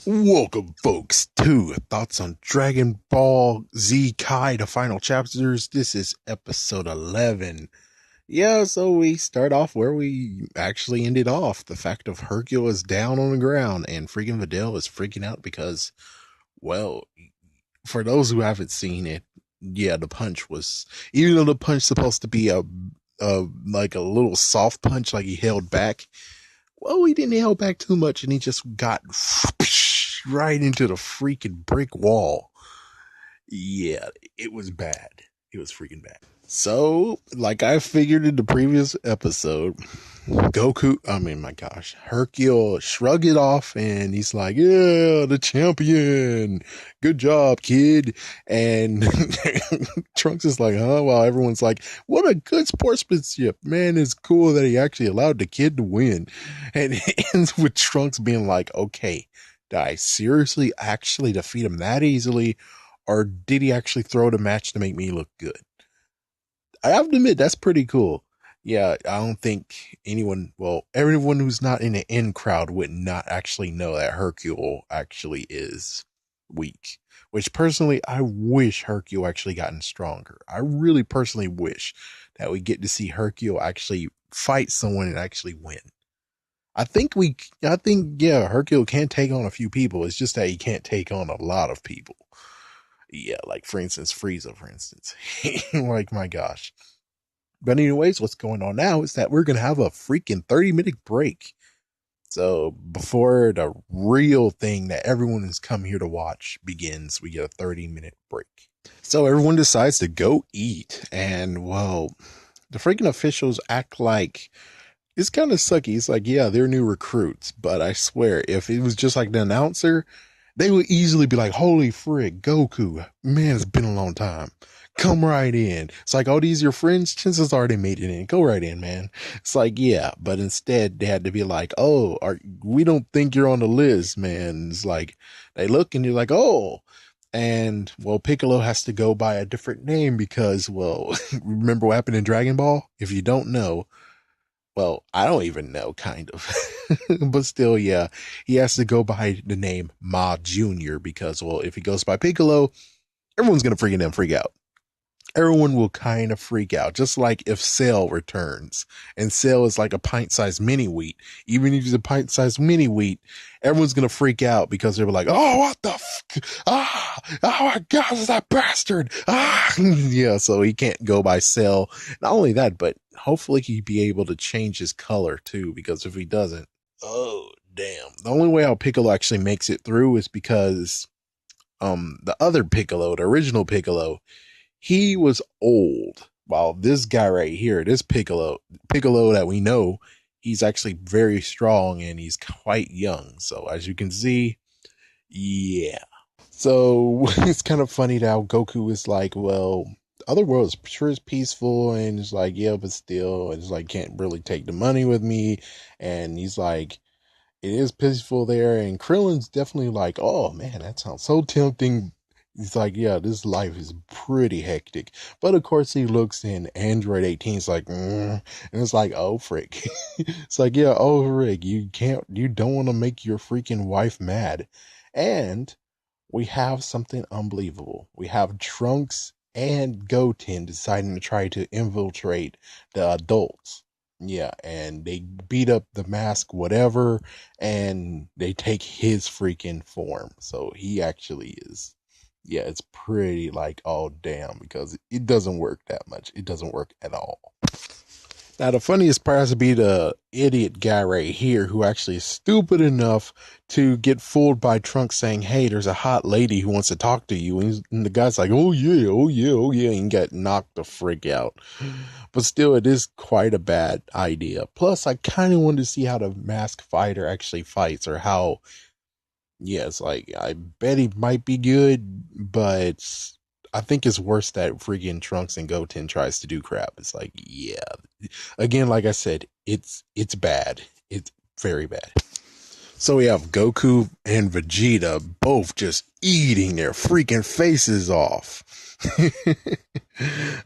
Welcome, folks, to Thoughts on Dragon Ball Z Kai, the final chapters. This is episode 11. Yeah, so we start off where we actually ended off. The fact of Hercule is down on the ground and freaking Videl is freaking out because, well, for those who haven't seen it, yeah, the punch was, even though the punch supposed to be like a little soft punch, like he held back. Well, he didn't hold back too much, and he just got right into the freaking brick wall. Yeah, it was bad. It was freaking bad. So, like I figured in the previous episode, my gosh, Hercule shrugged it off and he's like, yeah, the champion. Good job, kid. And Trunks is like, huh? While everyone's like, what a good sportsmanship. Man, it's cool that he actually allowed the kid to win. And it ends with Trunks being like, okay, did I seriously actually defeat him that easily? Or did he actually throw the match to make me look good? I have to admit, that's pretty cool. Yeah, I don't think everyone who's not in the in crowd would not actually know that Hercule actually is weak. Which personally, I wish Hercule actually gotten stronger. I really personally wish that we get to see Hercule actually fight someone and actually win. Yeah, Hercule can take on a few people. It's just that he can't take on a lot of people. Yeah, like for instance, Frieza, for instance. Like, my gosh. But anyways, what's going on now is that we're going to have a freaking 30-minute break. So before the real thing that everyone has come here to watch begins, we get a 30-minute break. So everyone decides to go eat. And, well, the freaking officials act like it's kind of sucky. It's like, yeah, they're new recruits. But I swear, if it was just like the announcer, they would easily be like, holy frick, Goku, man, it's been a long time. Come right in. It's like, oh, these your friends? Chances are they made it in. Go right in, man. It's like, yeah, but instead they had to be like, oh, we don't think you're on the list, man. It's like, they look and you're like, oh. And, well, Piccolo has to go by a different name because, well, remember what happened in Dragon Ball? If you don't know, well, I don't even know, kind of. But still, yeah, he has to go by the name Ma Jr. because, well, if he goes by Piccolo, everyone's going to freak out. Everyone will kind of freak out, just like if Cell returns. And Cell is like a pint-sized mini-wheat. Even if he's a pint-sized mini-wheat, everyone's going to freak out because they're like, oh, what the ah, oh my God, is that bastard? Ah, yeah, so he can't go by Cell. Not only that, but hopefully he'd be able to change his color too, because if he doesn't, oh, damn. The only way how Piccolo actually makes it through is because the other Piccolo, the original Piccolo, he was old, while this guy right here, this Piccolo that we know, he's actually very strong and he's quite young. So as you can see, yeah. So it's kind of funny how Goku is like, well, other world sure is peaceful, and it's like, yeah, but still, it's like, can't really take the money with me. And he's like, it is peaceful there. And Krillin's definitely like, oh man, that sounds so tempting. He's like, yeah, this life is pretty hectic. But of course, he looks in Android 18. It's like, and it's like, oh, frick. It's like, yeah, oh, frick. You don't want to make your freaking wife mad. And we have something unbelievable. We have Trunks and Goten deciding to try to infiltrate the adults. Yeah, and they beat up the mask, whatever, and they take his freaking form. So he actually is, yeah, it's pretty like, oh damn, because it doesn't work that much. It doesn't work at all. Now the funniest part has to be the idiot guy right here who actually is stupid enough to get fooled by Trunks saying, hey, there's a hot lady who wants to talk to you. And the guy's like, oh yeah, oh yeah, oh yeah, and got knocked the frick out. But still, it is quite a bad idea. Plus, I kind of wanted to see how the masked fighter actually fights, or how, yeah, it's like, I bet he might be good, but I think it's worse that freaking Trunks and Goten tries to do crap. It's like, yeah. Again, like I said, it's bad. It's very bad. So we have Goku and Vegeta both just eating their freaking faces off.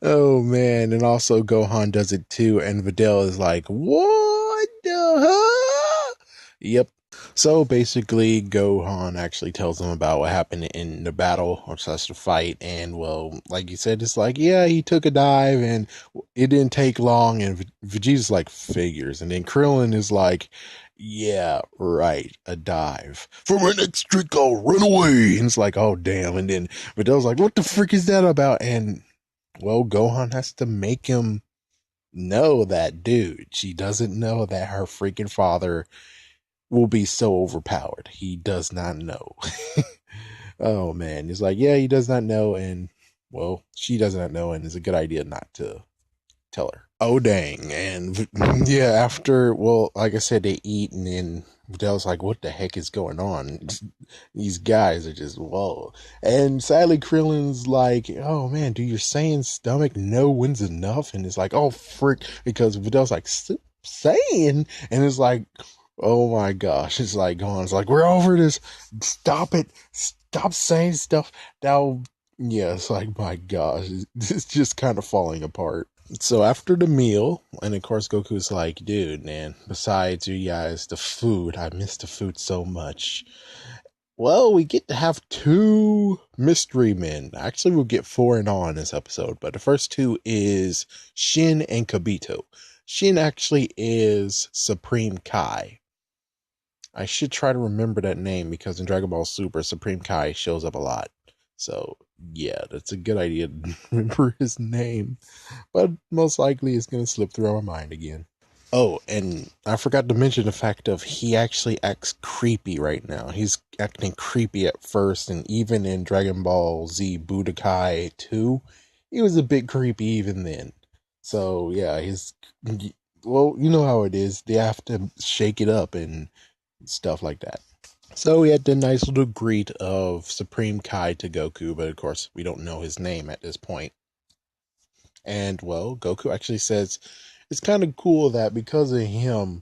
Oh man, and also Gohan does it too, and Videl is like, what the huh? Yep. So basically, Gohan actually tells them about what happened in the battle or such the fight, and well, like you said, it's like, yeah, he took a dive, and it didn't take long, and Vegeta's like figures, and then Krillin is like, yeah, right, a dive. For my next trick, I'll run away, and it's like, oh damn, and then Videl's like, what the frick is that about? And well, Gohan has to make him know that, dude, she doesn't know that her freaking father will be so overpowered. He does not know. Oh man, it's like, yeah, he does not know, and well, she does not know, and it's a good idea not to tell her. Oh dang, and yeah, after, well, like I said, they eat, and then Videl's like, what the heck is going on? These guys are just whoa. And sadly, Krillin's like, oh man, do your Saiyan stomach know when's enough? And it's like, oh frick, because Videl's like, Saiyan, and it's like, oh my gosh, it's like going, it's like, we're over this. Stop it. Stop saying stuff. Now, yeah, it's like, my gosh, it's just kind of falling apart. So after the meal, and of course Goku's like, dude, man, besides you guys, the food, I miss the food so much. Well, we get to have two mystery men. Actually, we'll get four and all in this episode, but the first two is Shin and Kibito. Shin actually is Supreme Kai. I should try to remember that name because in Dragon Ball Super, Supreme Kai shows up a lot. So, yeah, that's a good idea to remember his name. But most likely it's going to slip through my mind again. Oh, and I forgot to mention the fact of he actually acts creepy right now. He's acting creepy at first, and even in Dragon Ball Z Budokai 2, he was a bit creepy even then. So, yeah, well, you know how it is. They have to shake it up and stuff like that. So we had the nice little greet of Supreme Kai to Goku, but of course we don't know his name at this point. And well, Goku actually says it's kind of cool that because of him,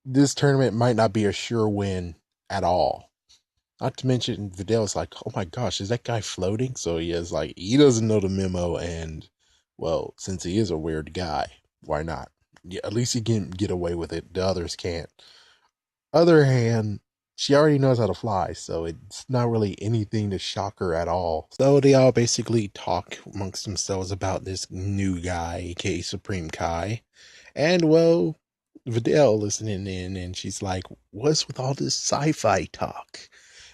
this tournament might not be a sure win at all. Not to mention, Videl's like, oh my gosh, is that guy floating? So he is like, he doesn't know the memo, and well, since he is a weird guy, why not? Yeah, at least he can get away with it. The others can't. Other hand, she already knows how to fly, so it's not really anything to shock her at all. So they all basically talk amongst themselves about this new guy, aka Supreme Kai. And well, Videl listening in, and she's like, what's with all this sci-fi talk?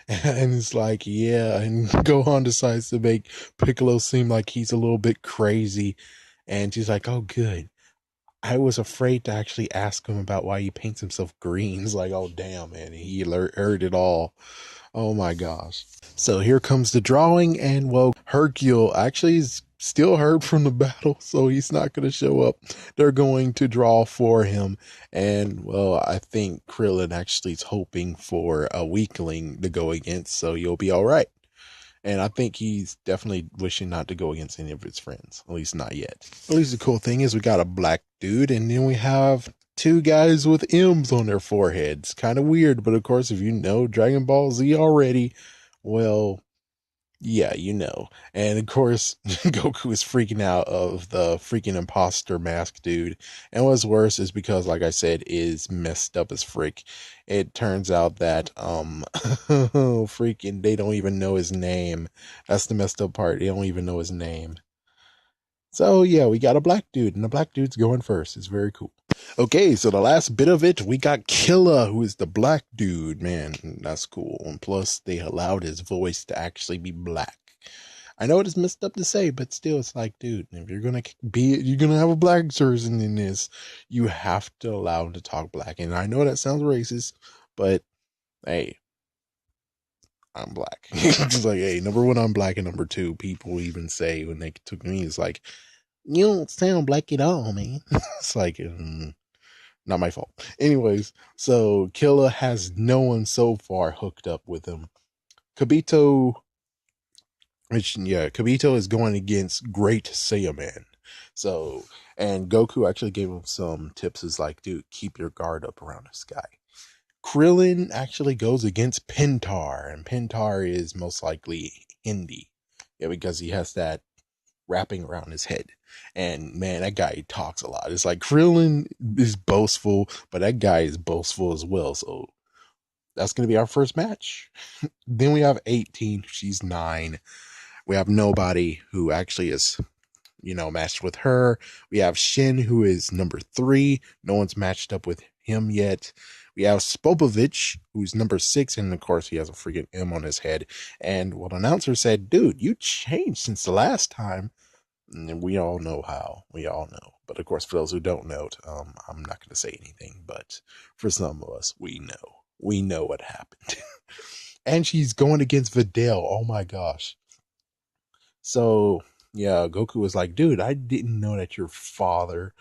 And it's like, yeah, and Gohan decides to make Piccolo seem like he's a little bit crazy. And she's like, oh, good. I was afraid to actually ask him about why he paints himself green. It's like, oh, damn, man. He heard it all. Oh, my gosh. So here comes the drawing. And, well, Hercule actually is still hurt from the battle, so he's not going to show up. They're going to draw for him. And, well, I think Krillin actually is hoping for a weakling to go against, so you'll be all right. And I think he's definitely wishing not to go against any of his friends. At least not yet. At least the cool thing is we got a black dude, and then we have two guys with M's on their foreheads. Kind of weird, but of course, if you know Dragon Ball Z already, well, yeah, you know. And of course, Goku is freaking out of the freaking imposter mask dude. And what's worse is because, like I said, is messed up as frick. It turns out that freaking they don't even know his name. That's the messed up part. They don't even know his name. So yeah, we got a black dude, and the black dude's going first. It's very cool. Okay, so the last bit of it, we got Killa, who is the black dude. Man, that's cool. And plus, they allowed his voice to actually be black. I know it is messed up to say, but still, it's like, dude, if you're gonna have a black person in this, you have to allow him to talk black. And I know that sounds racist, but hey, I'm black. It's like, hey, number one, I'm black, and number two, people even say when they took me, it's like, you don't sound black at all, man. It's like, not my fault. Anyways, so Killa has no one so far hooked up with him. Kibito, Kibito is going against Great Saiyaman. So, and Goku actually gave him some tips. Is like, dude, keep your guard up around this guy. Krillin actually goes against Pintar, and Pintar is most likely Hindi. Yeah, because he has that wrapping around his head. And man, that guy talks a lot. It's like Krillin is boastful, but that guy is boastful as well. So That's going to be our first match. Then we have 18. She's 9. We have nobody who actually is, matched with her. We have Shin, who is number 3. No one's matched up with him yet. We have Spopovich, who's number 6, and of course he has a freaking M on his head. And what announcer said, dude, you changed since the last time. And we all know how. We all know. But of course, for those who don't know it, I'm not going to say anything. But for some of us, we know. We know what happened. And she's going against Videl. Oh my gosh. So, yeah, Goku was like, dude, I didn't know that her father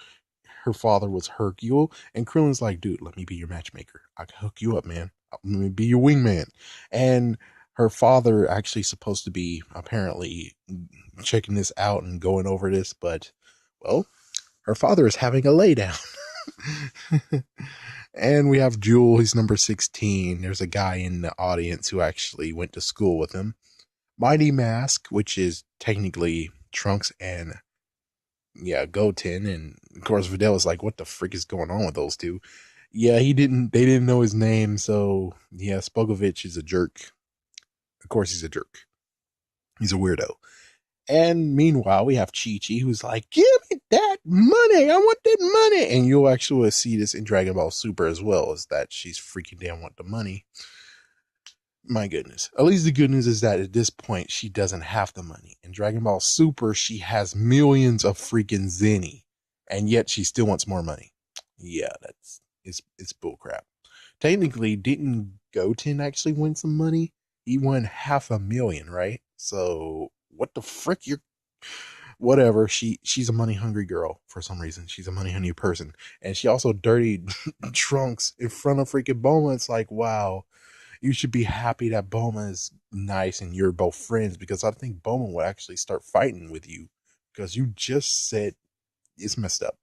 was Hercule. And Krillin's like, dude, let me be your matchmaker. I can hook you up, man. Let me be your wingman. And her father actually supposed to be apparently checking this out and going over this, but, well, her father is having a laydown. And we have Jewel, he's number 16. There's a guy in the audience who actually went to school with him. Mighty Mask, which is technically Trunks and, yeah, Goten. And of course, Videl was like, what the frick is going on with those two? Yeah, they didn't know his name. So, yeah, Spogovich is a jerk. Of course, he's a jerk. He's a weirdo. And meanwhile, we have Chi-Chi, who's like, give me that money. I want that money. And you'll actually see this in Dragon Ball Super as well, is that she's freaking damn want the money. My goodness. At least the good news is that at this point, she doesn't have the money. In Dragon Ball Super, she has millions of freaking zenny. And yet she still wants more money. Yeah, it's bullcrap. Technically, didn't Goten actually win some money? He won 500,000, right? So what the frick? You're whatever. She's a money hungry girl for some reason. She's a money hungry person, and she also dirtied Trunks in front of freaking Boma. It's like, wow, you should be happy that Boma is nice and you're both friends, because I think Boma will actually start fighting with you because you just said it's messed up.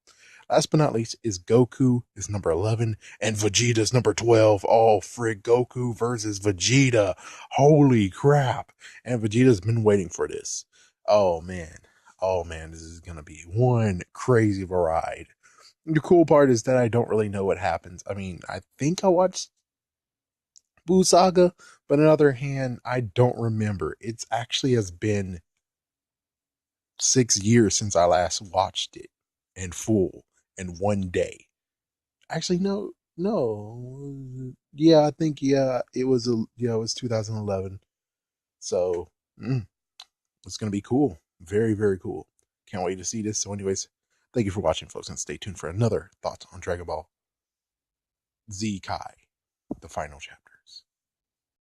Last but not least is Goku is number 11 and Vegeta's number 12. Oh, frig, Goku versus Vegeta. Holy crap. And Vegeta's been waiting for this. Oh, man. Oh, man, this is going to be one crazy of a ride. The cool part is that I don't really know what happens. I mean, I think I watched Buu Saga, but on the other hand, I don't remember. It's actually has been 6 years since I last watched it in full in one day. Actually, no. Yeah, I think it was it was 2011. So it's gonna be cool, very very cool. Can't wait to see this. So, anyways, thank you for watching, folks, and stay tuned for another thoughts on Dragon Ball Z Kai, the final chapter.